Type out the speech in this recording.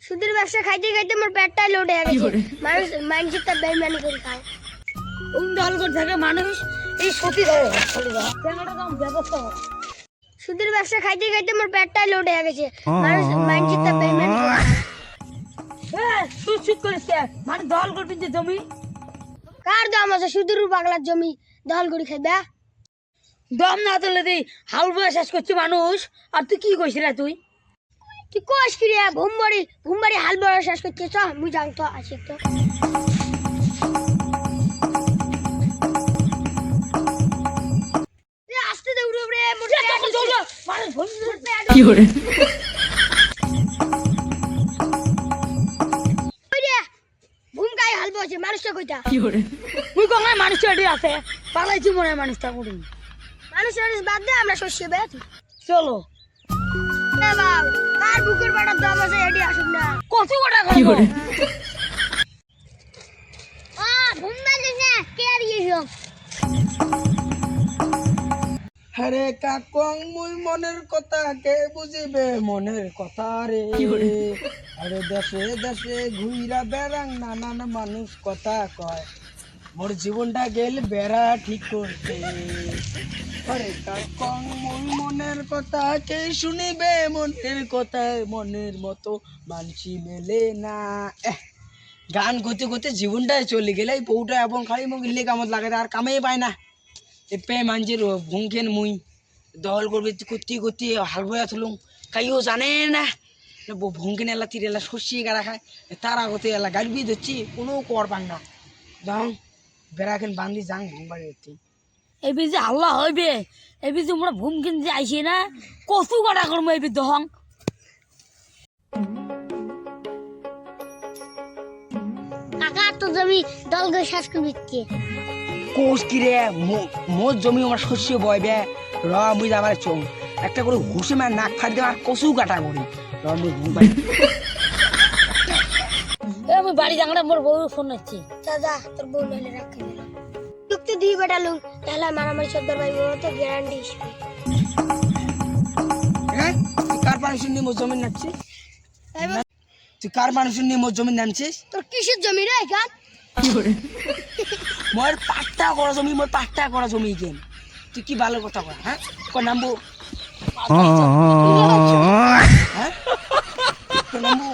সুদের ব্যবসা খাইতে খাইতে আমার পেটটাই লোড হয়ে গেছে। মানুষ মাইন্ডসেট তা বেইমানি করে খায়। উন্ডালগড় থেকে মানুষ এই সতী ধরে ক্যামেরা দাম ব্যবস্থা হয়। সুদের ব্যবসা খাইতে খাইতে আমার পেটটাই লোড হয়ে গেছে। মানুষ মাইন্ডসেট তা বেইমানি করে খায়। তুই চুপ করিস কে? মানে দল করবি যে জমি কার দাম আছে সুদের পাগলার জমি দল করে খাইবা? দম না তুলে দিই হাউল বয়ে শেষ করছে মানুষ। আর তুই কি কইছিস তুই? তুই কোষ কি রে? ভুমবাড়ি হাল বড় শেষ করছে। চ মুই জানতো আসি তো। আস্তে দে উড়ে উড়ে মোটে মানুষ ভুল কি করে? ভুমকাই হাল বসে মানুষটা কইতা কি করে? তুই কোন মানুষ এটি আছে পালাইছি মনে হয় মানুষটা করি মানুষ বাদ দে আমরা শস্য বেত চলো এ বাবা কার বুকের বাড়ার দাম আছে এডি আসুন না কত কটা খাবো? ভুমবাড়ি না কে দিয়েছো? হরে কাকং মুই মনের কথা কে বুঝিবে মনের কথা রে। আরে দেশে দেশে ঘুইরা বেড়াং নানান মানুষ কথা কয় মোর জীবনটা গেল বেড়া ঠিক করতে। হরে কাকং মুই মনের কথা কে শুনিবে মনের কথা মনের মতো মানসি মেলে না। গান করতে করতে জীবনটাই চলে গেলে এই বউটা এবং খালি মুখ ইলে কামত লাগে আর কামেই পায় না। এপে মানজির ভুংকেন মুই দল করবে করতে করতে হাল বয়া থুলুম কাইও জানে না ভুংকেন এলা তীর এলা শস্যি গাড়া খায় তার আগতে এলা গাড়ি বিয়ে ধরছি কোনো কর পাং না যাও বেড়াকেন বান্ধি যাং ভুংবাড়ি হচ্ছে এই যে আল্লাহ হইবে এই যে আমরা ভূমকিন যে আইসি না কচু কাটা করবো এই দহং কাকা তো জমি দল করে শেষ করে দিচ্ছে। কোষ কিরে মোর জমি আমার শস্য বয়বে র মুই আমার চৌ একটা করে ঘুষে মার নাক ফাড়ি দেওয়া আর কচু কাটা করি র মুই ভুংবাড়ি আমি বাড়ি যাংরা মোর বউ ফোন হচ্ছে দাদা তোর বউ লইলে রাখি দিল তুই তো দুই বেটা লুং তাহলে মারামারি সর্দার ভাই বউ তো গ্যারান্টি হিসেবে। হ্যাঁ তুই কার পারমিশন নিয়ে মোর জমি নামছিস? তুই কার পারমিশন নিয়ে মোর জমি নামছিস? তোর কিসের জমি রে এখান? মোর পাট্টা করা জমি মোর পাট্টা করা জমি কেন তুই কি ভালো কথা কর? হ্যাঁ কর নামবো হ্যাঁ তোর নামবো